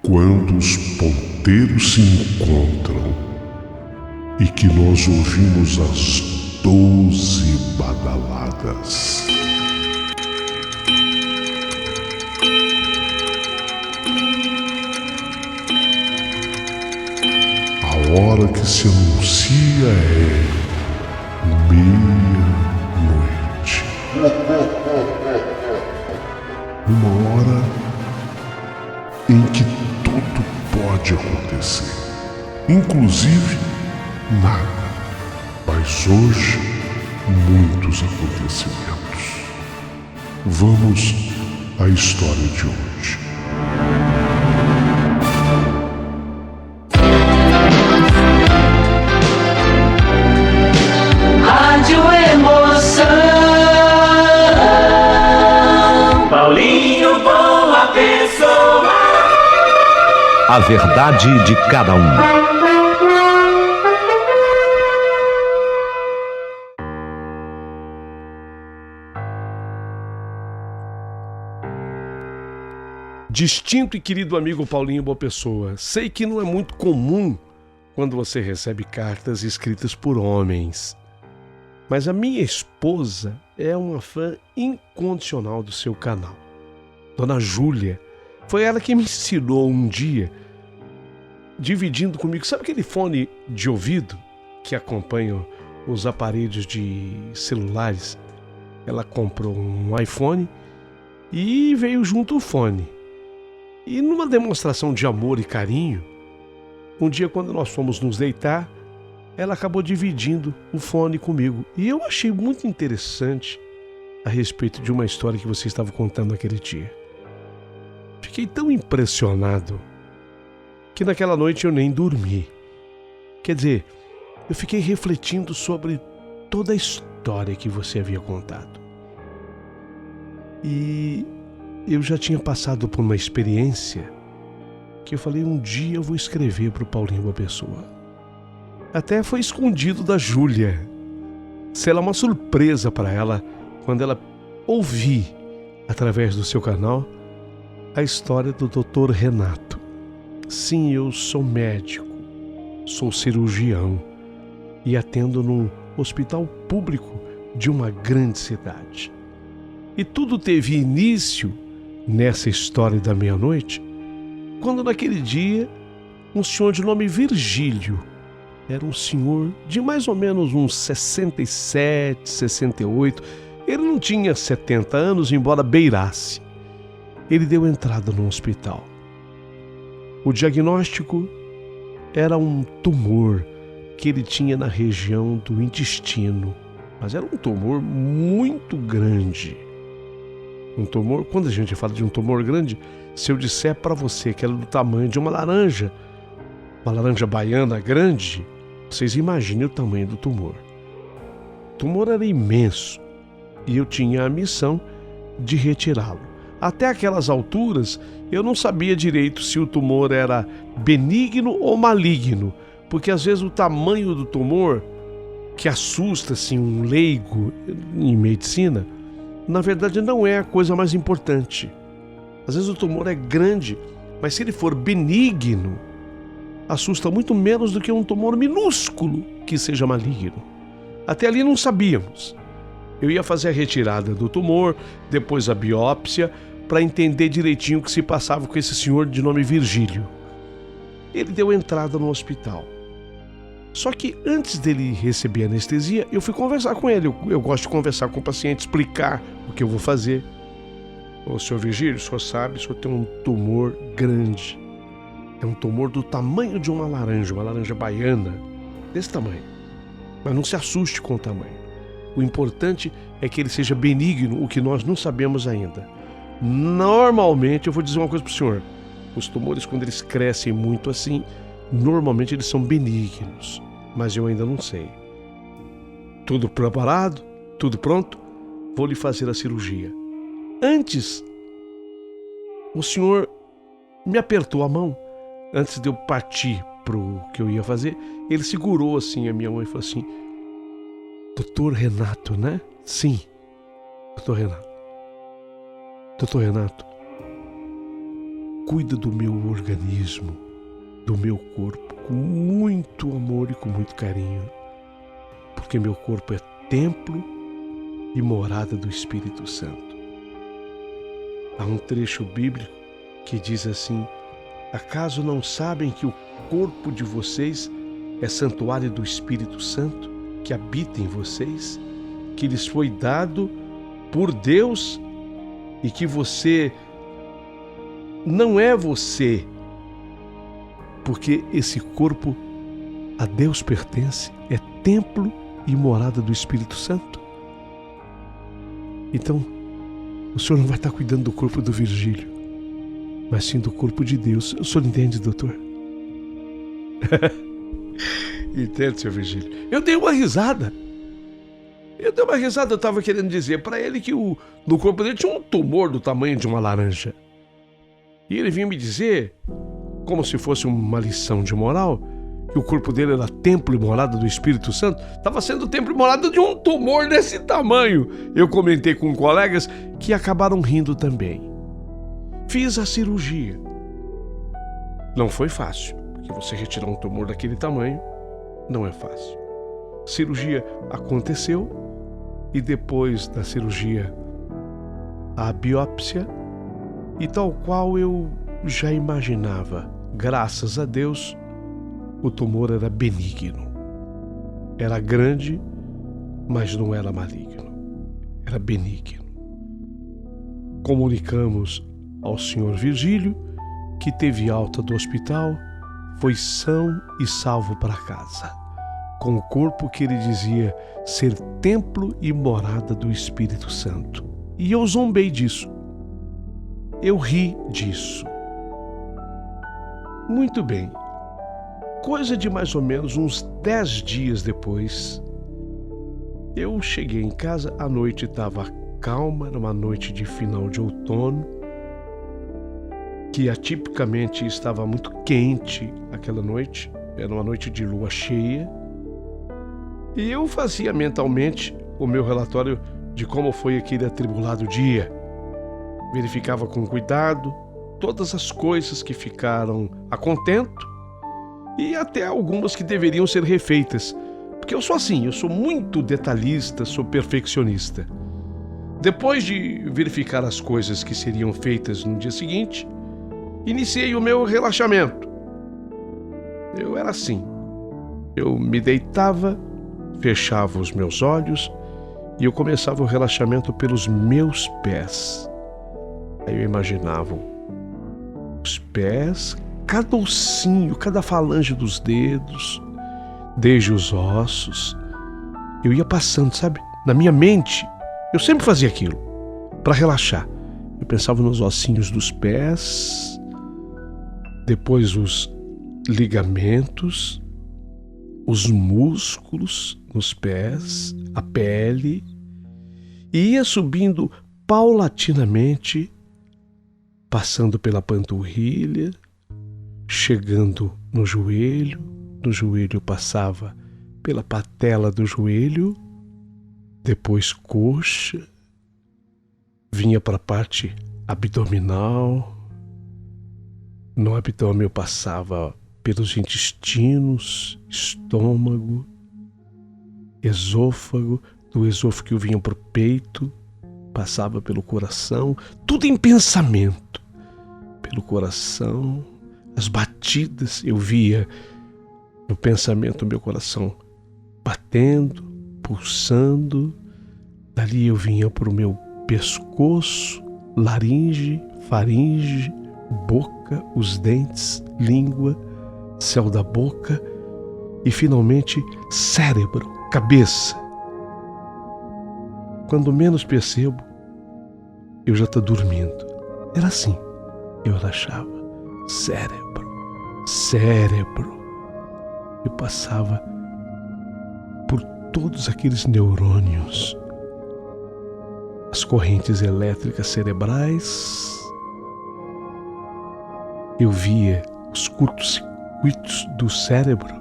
Quando os ponteiros se encontram e que nós ouvimos as 12 badaladas. A hora que se anuncia é meia-noite. Uma hora em que tudo pode acontecer, inclusive nada. Mas hoje, muitos acontecimentos. Vamos à história de hoje. Rádio Emoção. Paulinho Boa Pessoa. A verdade de cada um. Distinto e querido amigo Paulinho Boa Pessoa, sei que não é muito comum quando você recebe cartas escritas por homens, mas a minha esposa é uma fã incondicional do seu canal. Dona Júlia, foi ela que me ensinou um dia, dividindo comigo, sabe aquele fone de ouvido que acompanha os aparelhos de celulares? Ela comprou um iPhone e veio junto o fone. E numa demonstração de amor e carinho, um dia quando nós fomos nos deitar, ela acabou dividindo o fone comigo. E eu achei muito interessante a respeito de uma história que você estava contando naquele dia. Fiquei tão impressionado que naquela noite eu nem dormi. Quer dizer, eu fiquei refletindo sobre toda a história que você havia contado. E eu já tinha passado por uma experiência que eu falei, um dia eu vou escrever para o Paulinho Boa Pessoa. Até foi escondido da Júlia. Será uma surpresa para ela quando ela ouvir, através do seu canal, a história do Dr. Renato. Sim, eu sou médico, sou cirurgião e atendo num hospital público de uma grande cidade. E tudo teve início nessa história da meia-noite, quando naquele dia um senhor de nome Virgílio, era um senhor de mais ou menos uns 67, 68, ele não tinha 70 anos, embora beirasse. Ele deu entrada no hospital. O diagnóstico era um tumor que ele tinha na região do intestino, mas era um tumor muito grande. Um tumor, quando a gente fala de um tumor grande, se eu disser para você que era do tamanho de uma laranja baiana grande, vocês imaginem o tamanho do tumor. O tumor era imenso e eu tinha a missão de retirá-lo. Até aquelas alturas, eu não sabia direito se o tumor era benigno ou maligno, porque às vezes o tamanho do tumor, que assusta assim, um leigo em medicina, na verdade não é a coisa mais importante. Às vezes o tumor é grande, mas se ele for benigno, assusta muito menos do que um tumor minúsculo que seja maligno. Até ali não sabíamos. Eu ia fazer a retirada do tumor, depois a biópsia, para entender direitinho o que se passava com esse senhor de nome Virgílio. Ele deu entrada no hospital. Só que antes dele receber anestesia, eu fui conversar com ele. Eu gosto de conversar com o paciente, explicar o que eu vou fazer. Ô, senhor Virgílio, o senhor sabe, o senhor tem um tumor grande. É um tumor do tamanho de uma laranja baiana, desse tamanho. Mas não se assuste com o tamanho. O importante é que ele seja benigno, o que nós não sabemos ainda. Normalmente, eu vou dizer uma coisa para o senhor. Os tumores, quando eles crescem muito assim, normalmente eles são benignos. Mas eu ainda não sei. Tudo preparado? Tudo pronto? Vou lhe fazer a cirurgia. Antes, o senhor me apertou a mão. Antes de eu partir pro que eu ia fazer, ele segurou assim a minha mão e falou assim: Doutor Renato, né? Sim, Doutor Renato. Doutor Renato, cuida do meu organismo, do meu corpo, com muito amor e com muito carinho, porque meu corpo é templo e morada do Espírito Santo. Há um trecho bíblico que diz assim: acaso não sabem que o corpo de vocês é santuário do Espírito Santo, que habita em vocês, que lhes foi dado por Deus e que você não é você, porque esse corpo a Deus pertence, é templo e morada do Espírito Santo? Então, o senhor não vai estar cuidando do corpo do Virgílio, mas sim do corpo de Deus. O senhor entende, doutor? Entende, seu Virgílio? Eu dei uma risada. Eu estava querendo dizer para ele que no corpo dele tinha um tumor do tamanho de uma laranja. E ele vinha me dizer, como se fosse uma lição de moral, que o corpo dele era templo e morada do Espírito Santo. Estava sendo templo e morada de um tumor desse tamanho. Eu comentei com colegas que acabaram rindo também. Fiz a cirurgia. Não foi fácil, porque você retirar um tumor daquele tamanho não é fácil. A cirurgia aconteceu e depois da cirurgia a biópsia, e tal qual eu já imaginava, graças a Deus, o tumor era benigno. Era grande, mas não era maligno. Era benigno. Comunicamos ao senhor Virgílio que teve alta do hospital, foi são e salvo para casa, com o corpo que ele dizia ser templo e morada do Espírito Santo. E eu zombei disso. Eu ri disso. Muito bem. Coisa de mais ou menos uns 10 dias depois, eu cheguei em casa, a noite estava calma, era uma noite de final de outono, que atipicamente estava muito quente aquela noite, era uma noite de lua cheia, e eu fazia mentalmente o meu relatório de como foi aquele atribulado dia. Verificava com cuidado todas as coisas que ficaram a contento e até algumas que deveriam ser refeitas, porque eu sou assim, eu sou muito detalhista, sou perfeccionista. Depois de verificar as coisas que seriam feitas no dia seguinte, iniciei o meu relaxamento. Eu era assim, eu me deitava, fechava os meus olhos e eu começava o relaxamento pelos meus pés. Aí eu imaginava os pés, cada ossinho, cada falange dos dedos, desde os ossos. Eu ia passando, sabe? Na minha mente, eu sempre fazia aquilo, para relaxar. Eu pensava nos ossinhos dos pés, depois os ligamentos, os músculos nos pés, a pele, e ia subindo paulatinamente, passando pela panturrilha, chegando no joelho passava pela patela do joelho, depois coxa, vinha para a parte abdominal, no abdômen eu passava pelos intestinos, estômago, esôfago, do esôfago eu vinha para o peito, passava pelo coração, tudo em pensamento, pelo coração, as batidas, eu via no pensamento o meu coração batendo, pulsando, dali eu vinha para o meu pescoço, laringe, faringe, boca, os dentes, língua, céu da boca e finalmente cérebro, cabeça. Quando menos percebo, eu já estou dormindo. Era assim, eu relaxava. Cérebro. Eu passava por todos aqueles neurônios, as correntes elétricas cerebrais. Eu via os curtos-circuitos do cérebro,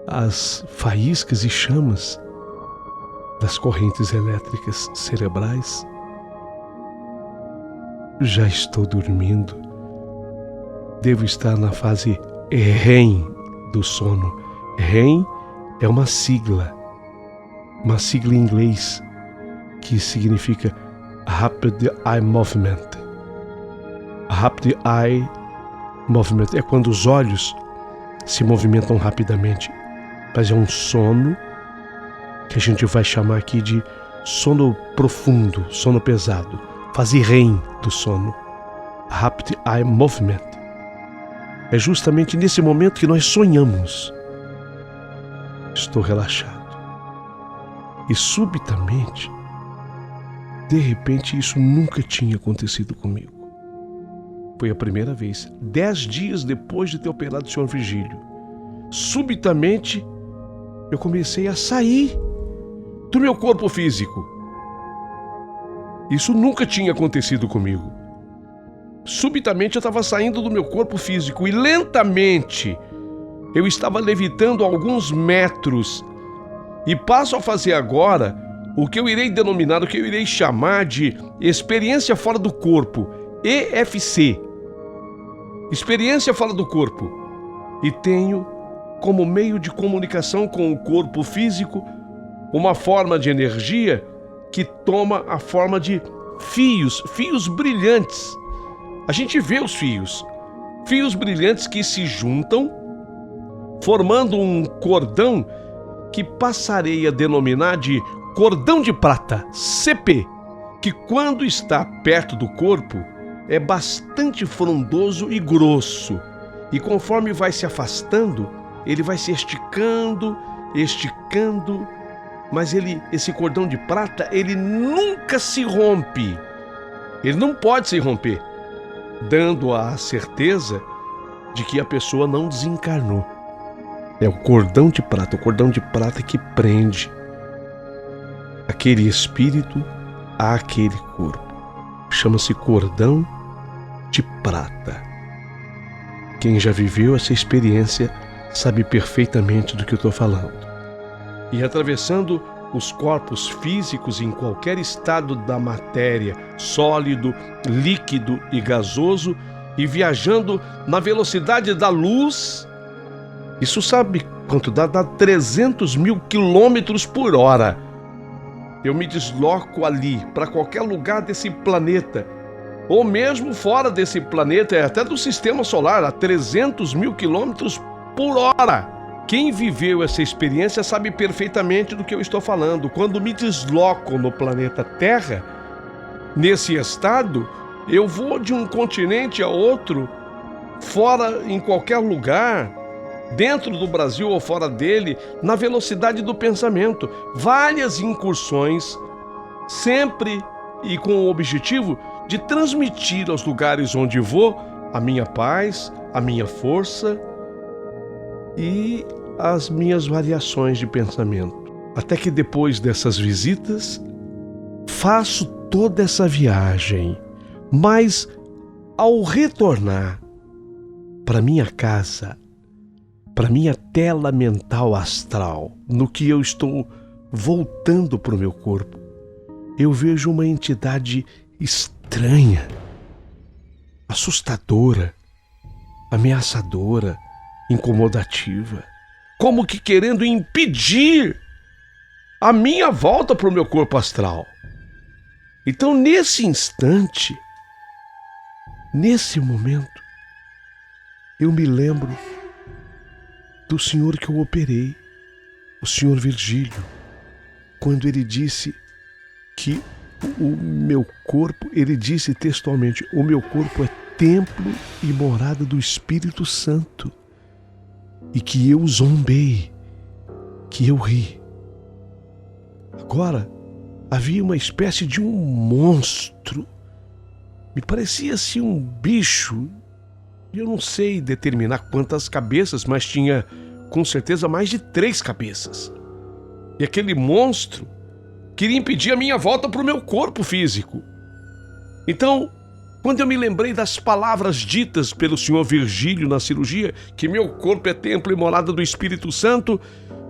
as faíscas e chamas das correntes elétricas cerebrais. já estou dormindo. Devo estar na fase REM do sono. REM é uma sigla em inglês que significa Rapid Eye Movement. Rapid Eye Movement é quando os olhos se movimentam rapidamente, mas é um sono que a gente vai chamar aqui de sono profundo, sono pesado, fase REM do sono, Rapid Eye Movement. É justamente nesse momento que nós sonhamos. Estou relaxado. E subitamente, de repente, isso nunca tinha acontecido comigo. Foi a primeira vez, 10 dias depois de ter operado o Sr. Virgílio. Subitamente, eu comecei a sair do meu corpo físico. Isso nunca tinha acontecido comigo. Subitamente eu estava saindo do meu corpo físico e lentamente eu estava levitando alguns metros e passo a fazer agora o que eu irei denominar, o que eu irei chamar de experiência fora do corpo, EFC, experiência fora do corpo, e tenho como meio de comunicação com o corpo físico uma forma de energia que toma a forma de fios brilhantes. A gente vê os fios brilhantes que se juntam, formando um cordão que passarei a denominar de cordão de prata, CP, que quando está perto do corpo é bastante frondoso e grosso, e conforme vai se afastando, ele vai se esticando, mas esse cordão de prata, ele nunca se rompe, ele não pode se romper, dando a certeza de que a pessoa não desencarnou. É o cordão de prata que prende aquele espírito àquele corpo. Chama-se cordão de prata. Quem já viveu essa experiência sabe perfeitamente do que eu estou falando. E atravessando os corpos físicos em qualquer estado da matéria, sólido, líquido e gasoso, e viajando na velocidade da luz, isso sabe quanto dá? Dá 300 mil quilômetros por hora. Eu me desloco ali, para qualquer lugar desse planeta, ou mesmo fora desse planeta, até do sistema solar, a 300 mil quilômetros por hora. Quem viveu essa experiência sabe perfeitamente do que eu estou falando. Quando me desloco no planeta Terra, nesse estado, eu vou de um continente a outro, fora, em qualquer lugar, dentro do Brasil ou fora dele, na velocidade do pensamento. Várias incursões, sempre e com o objetivo de transmitir aos lugares onde vou a minha paz, a minha força e as minhas variações de pensamento. Até que depois dessas visitas, faço toda essa viagem, mas ao retornar para minha casa, para minha tela mental astral, no que eu estou voltando para o meu corpo, eu vejo uma entidade estranha, assustadora, ameaçadora, incomodativa, como que querendo impedir a minha volta para o meu corpo astral. Então, nesse instante, nesse momento, eu me lembro do senhor que eu operei, o senhor Virgílio, quando ele disse que o meu corpo, ele disse textualmente, o meu corpo é templo e morada do Espírito Santo, e que eu zombei, que eu ri. Agora, havia uma espécie de um monstro, me parecia assim um bicho. Eu não sei determinar quantas cabeças, mas tinha com certeza mais de 3 cabeças. E aquele monstro queria impedir a minha volta para o meu corpo físico. Então, quando eu me lembrei das palavras ditas pelo senhor Virgílio na cirurgia, que meu corpo é templo e morada do Espírito Santo,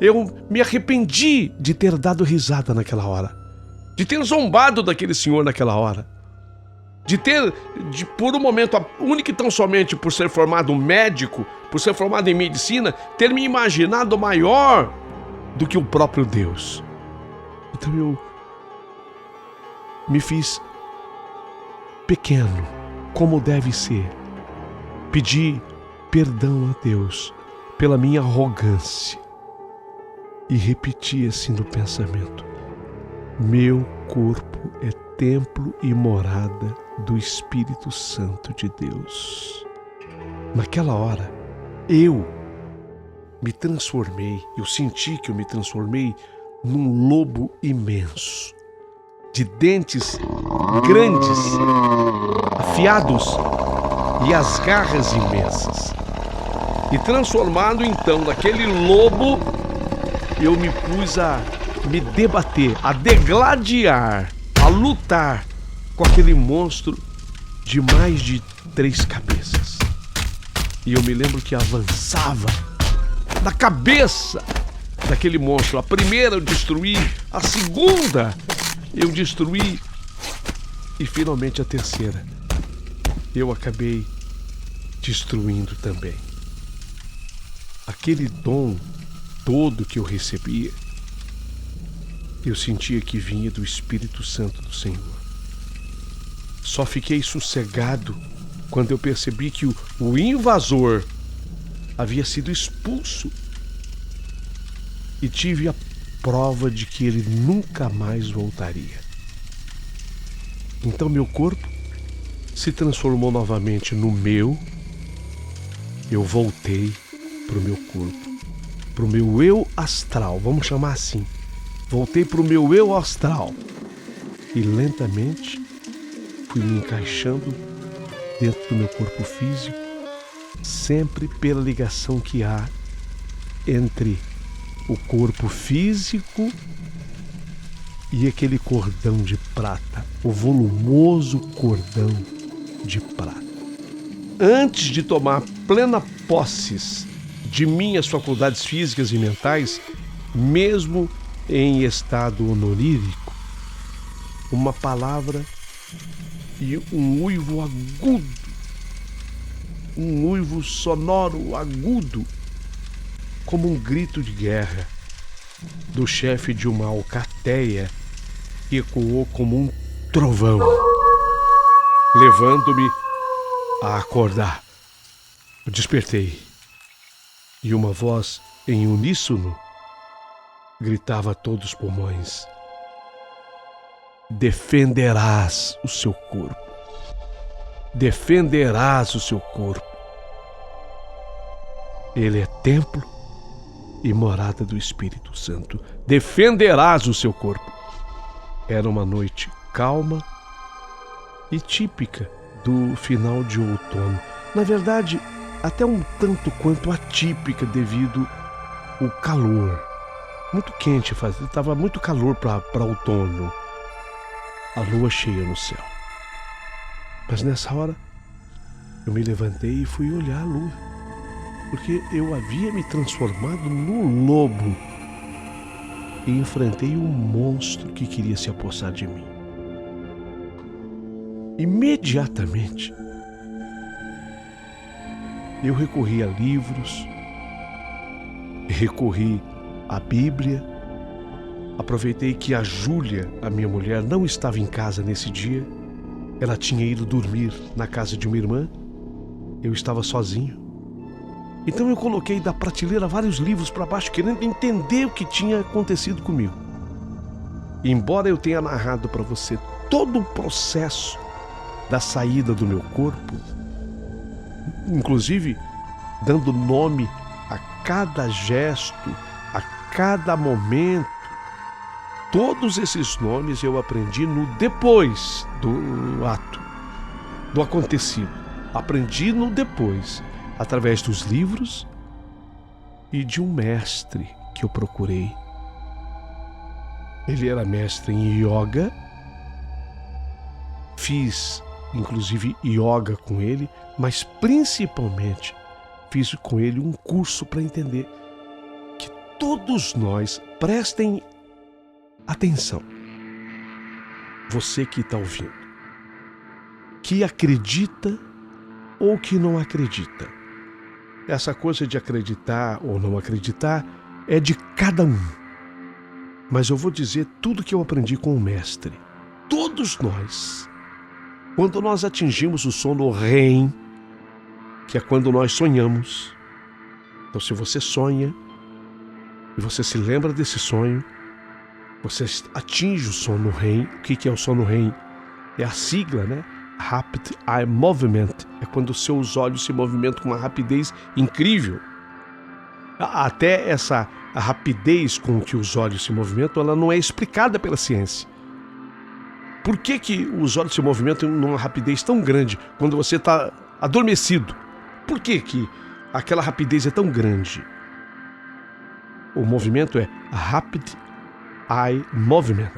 eu me arrependi de ter dado risada naquela hora, de ter zombado daquele senhor naquela hora. por um momento, única e tão somente por ser formado médico, por ser formado em medicina, ter me imaginado maior do que o próprio Deus. Então eu me fiz pequeno, como deve ser. Pedi perdão a Deus pela minha arrogância e repeti assim no pensamento: meu corpo é templo e morada do Espírito Santo de Deus. Naquela hora, eu me transformei, eu senti que eu me transformei num lobo imenso, de dentes grandes, afiados e as garras imensas. E transformado então naquele lobo, eu me pus a me debater, a degladiar, a lutar com aquele monstro de mais de 3 cabeças. E eu me lembro que avançava na cabeça daquele monstro. A primeira eu destruí, a segunda eu destruí e finalmente a terceira eu acabei destruindo também. Aquele dom todo que eu recebia, eu sentia que vinha do Espírito Santo do Senhor. Só fiquei sossegado quando eu percebi que o invasor havia sido expulso e tive a prova de que ele nunca mais voltaria. Então meu corpo se transformou novamente no meu. Eu voltei para o meu corpo, para o meu eu astral, vamos chamar assim. Voltei para o meu eu astral e lentamente fui me encaixando dentro do meu corpo físico, sempre pela ligação que há entre o corpo físico e aquele cordão de prata, o volumoso cordão de prata. Antes de tomar plena posse de minhas faculdades físicas e mentais, mesmo em estado onorírico, uma palavra e um uivo agudo, um uivo sonoro agudo, como um grito de guerra do chefe de uma alcateia, ecoou como um trovão, levando-me a acordar. Eu despertei e uma voz em uníssono gritava a todos os pulmões: defenderás o seu corpo. Defenderás o seu corpo. Ele é templo e morada do Espírito Santo. Defenderás o seu corpo. Era uma noite calma e típica do final de outono. Na verdade, até um tanto quanto atípica devido ao calor. Muito quente, estava muito calor para outono. A lua cheia no céu. Mas nessa hora, eu me levantei e fui olhar a lua, porque eu havia me transformado num lobo e enfrentei um monstro que queria se apossar de mim. Imediatamente, eu recorri a livros, recorri à Bíblia. Aproveitei que a Júlia, a minha mulher, não estava em casa nesse dia. Ela tinha ido dormir na casa de uma irmã. Eu estava sozinho. Então eu coloquei da prateleira vários livros para baixo, querendo entender o que tinha acontecido comigo. E embora eu tenha narrado para você todo o processo da saída do meu corpo, inclusive dando nome a cada gesto, a cada momento, todos esses nomes eu aprendi no depois do ato, do acontecido. Aprendi no depois, através dos livros e de um mestre que eu procurei. Ele era mestre em yoga. Fiz, inclusive, yoga com ele, mas principalmente fiz com ele um curso para entender que todos nós, prestem atenção, você que está ouvindo, que acredita ou que não acredita. Essa coisa de acreditar ou não acreditar é de cada um. Mas eu vou dizer tudo que eu aprendi com o mestre. Todos nós, quando nós atingimos o sono REM, que é quando nós sonhamos. Então, se você sonha e você se lembra desse sonho, você atinge o sono REM. O que é o sono REM? É a sigla, né? Rapid Eye Movement. É quando os seus olhos se movimentam com uma rapidez incrível. Até a rapidez com que os olhos se movimentam, ela não é explicada pela ciência. Por que os olhos se movimentam numa rapidez tão grande quando você está adormecido? Por que aquela rapidez é tão grande? O movimento é Rapid Eye Movement.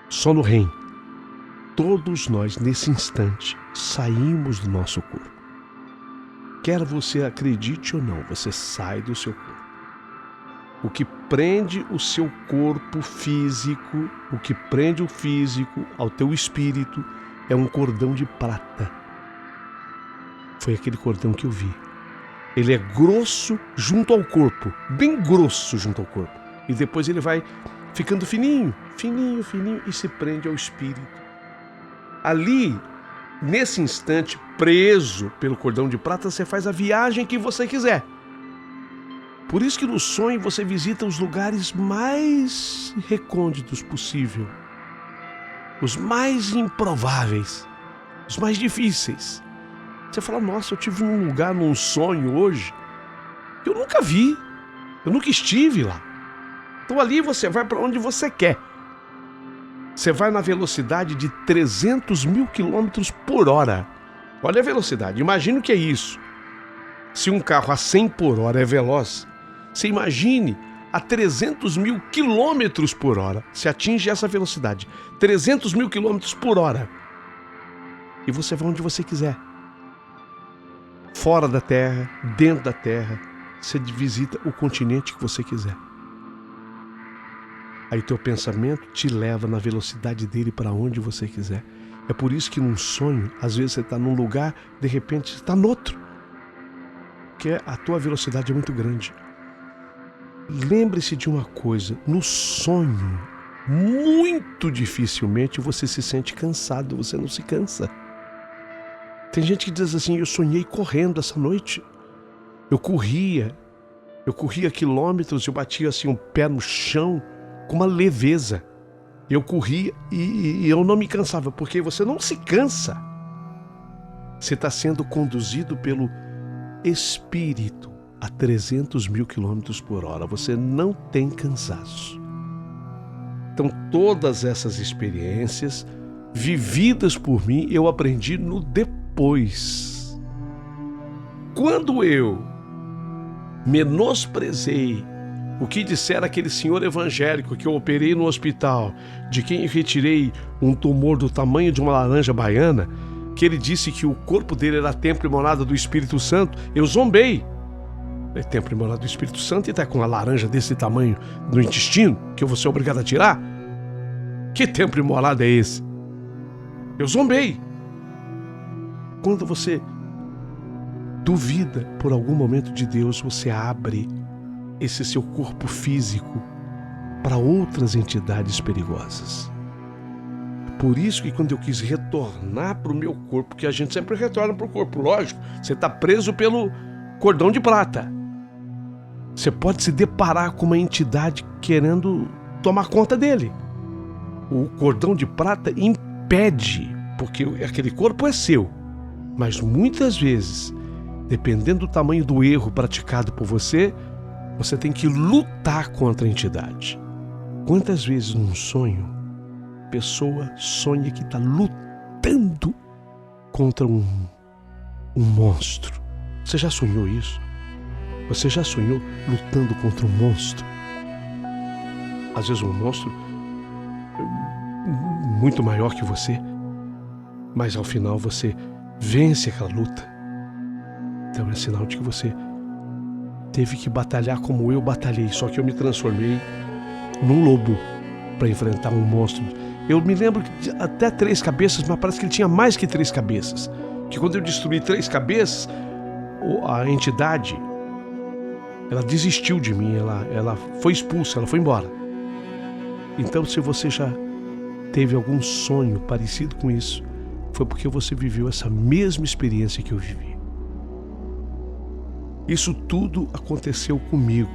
Sono REM. Todos nós, nesse instante, saímos do nosso corpo. Quer você acredite ou não, você sai do seu corpo. O que prende o seu corpo físico, o que prende o físico ao teu espírito, é um cordão de prata. Foi aquele cordão que eu vi. Ele é grosso junto ao corpo, bem grosso junto ao corpo. E depois ele vai ficando fininho, fininho, fininho e se prende ao espírito. Ali, nesse instante, preso pelo cordão de prata, você faz a viagem que você quiser. Por isso que no sonho você visita os lugares mais recônditos possível, os mais improváveis, os mais difíceis. Você fala, nossa, eu tive um lugar num sonho hoje que eu nunca vi, eu nunca estive lá. Então ali você vai para onde você quer. Você vai na velocidade de 300 mil quilômetros por hora. Olha a velocidade, imagina o que é isso. Se um carro a 100 por hora é veloz, você imagine a 300 mil quilômetros por hora. Se atinge essa velocidade, 300 mil quilômetros por hora. E você vai onde você quiser. Fora da Terra, dentro da Terra, você visita o continente que você quiser. Aí teu pensamento te leva na velocidade dele para onde você quiser. É por isso que num sonho, às vezes você está num lugar, de repente você está no outro. Porque a tua velocidade é muito grande. Lembre-se de uma coisa, no sonho, muito dificilmente você se sente cansado, você não se cansa. Tem gente que diz assim, eu sonhei correndo essa noite. Eu corria quilômetros, eu batia assim um pé no chão com uma leveza. Eu corria e eu não me cansava, porque você não se cansa. Você está sendo conduzido pelo Espírito a 300 mil quilômetros por hora. Você não tem cansaço. Então todas essas experiências vividas por mim, eu aprendi no depois. Quando eu menosprezei o que dissera aquele senhor evangélico que eu operei no hospital, de quem eu retirei um tumor do tamanho de uma laranja baiana, que ele disse que o corpo dele era templo e morada do Espírito Santo, eu zombei. É templo e morada do Espírito Santo e está com uma laranja desse tamanho no intestino, que eu vou ser obrigado a tirar? Que templo e morada é esse? Eu zombei. Quando você duvida por algum momento de Deus, você abre esse seu corpo físico para outras entidades perigosas. Por isso que quando eu quis retornar para o meu corpo, porque a gente sempre retorna para o corpo, lógico, você está preso pelo cordão de prata. Você pode se deparar com uma entidade querendo tomar conta dele. O cordão de prata impede, porque aquele corpo é seu. Mas muitas vezes, dependendo do tamanho do erro praticado por você, você tem que lutar contra a entidade. Quantas vezes num sonho, a pessoa sonha que está lutando contra um monstro? Você já sonhou isso? Você já sonhou lutando contra um monstro? Às vezes um monstro muito maior que você, mas ao final você vence aquela luta. Então é sinal de que você teve que batalhar como eu batalhei, só que eu me transformei num lobo para enfrentar um monstro Eu me lembro que até 3 cabeças, mas parece que ele tinha mais que 3 cabeças. Que quando eu destruí 3 cabeças, a entidade, ela desistiu de mim, ela foi expulsa, ela foi embora. Então, se você já teve algum sonho parecido com isso, foi porque você viveu essa mesma experiência que eu vivi. Isso tudo aconteceu comigo,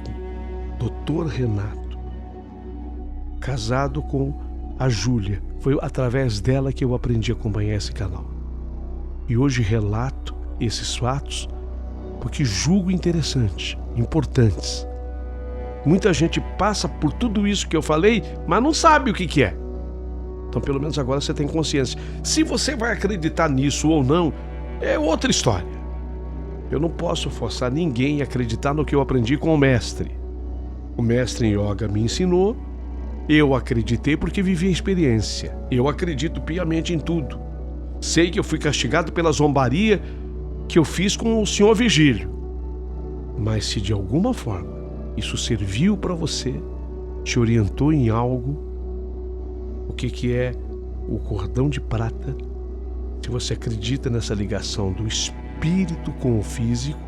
Dr. Renato, casado com a Júlia. Foi através dela que eu aprendi a acompanhar esse canal. E hoje relato esses fatos porque julgo interessantes, importantes. Muita gente passa por tudo isso que eu falei, mas não sabe o que é. Então, pelo menos agora você tem consciência. Se você vai acreditar nisso ou não, é outra história. Eu não posso forçar ninguém a acreditar no que eu aprendi com o mestre. O mestre em yoga me ensinou, eu acreditei porque vivi a experiência. Eu acredito piamente em tudo. Sei que eu fui castigado pela zombaria que eu fiz com o senhor Virgílio. Mas se de alguma forma isso serviu para você, te orientou em algo, o que é o cordão de prata, se você acredita nessa ligação do espírito com o físico,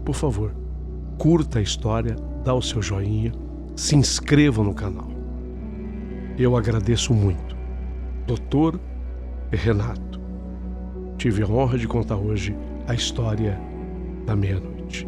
por favor, curta a história, dá o seu joinha, se inscreva no canal. Eu agradeço muito. Dr. Renato. Tive a honra de contar hoje a história da meia-noite.